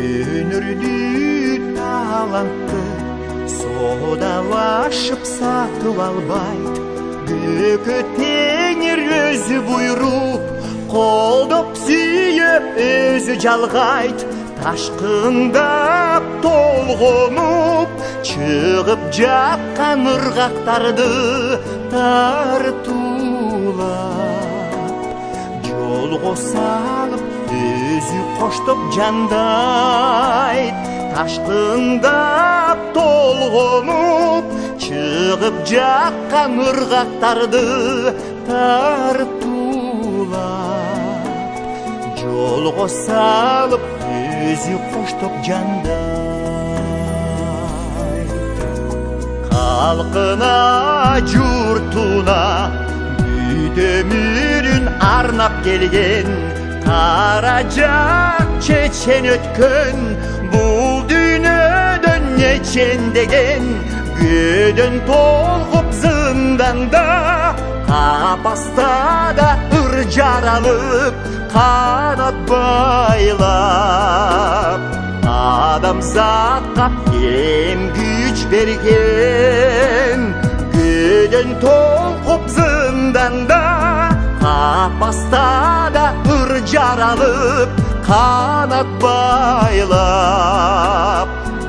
Өнүрлүү талантты содалашып сатып албайт. Көкө теңир өзү буйруп, колдоп сүйөп өзү жалгайт. Ташкындап толгонуп, чыгып жаккан ыргактарды тартуулап, жолго салып өзү коштоп жандайт. Ташкындап толгонуп, чыгып жаккан ыргактарды тартуулап, жолго салып өзү коштоп жандайт. Калкына журтуна өмүрүн арнап келген, каражак чечен өткөн, бул дүйнөдөн нечендеген. Көөдөн толгуп зынданда, капаста да ыр жаралып, канат байлап, адамзатка эм күч берген. Көөдөн толгуп зынданда, капаста да ыр жаралып, канат байлап,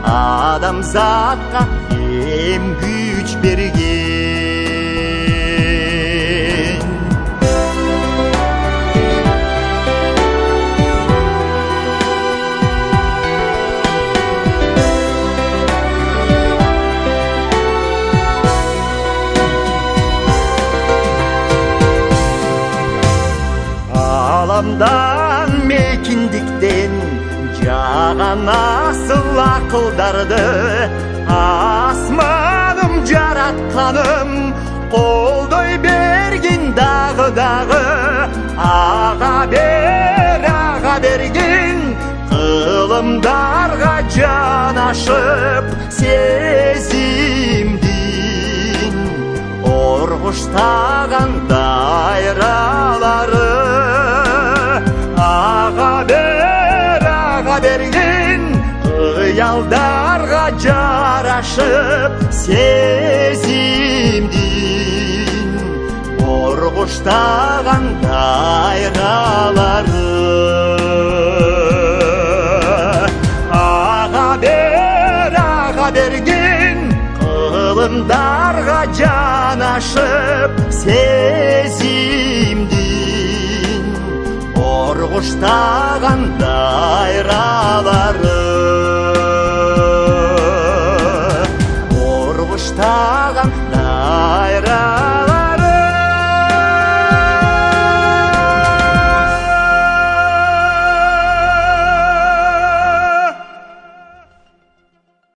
адамзатка эм күч берген. Аламдан мекиндиктен жаган асыл акылдарды, асманым жаратканым колдой бергин дагы. Ага бергин кылымдарга жанашып, сезимдин оргуштаган дайралары. Ага бергин кыялдарга жарашып, сезимдин оргуштаган дайралары. Ага бергин кылымдарга жанашып, сезимдин оргуштаган дайралары.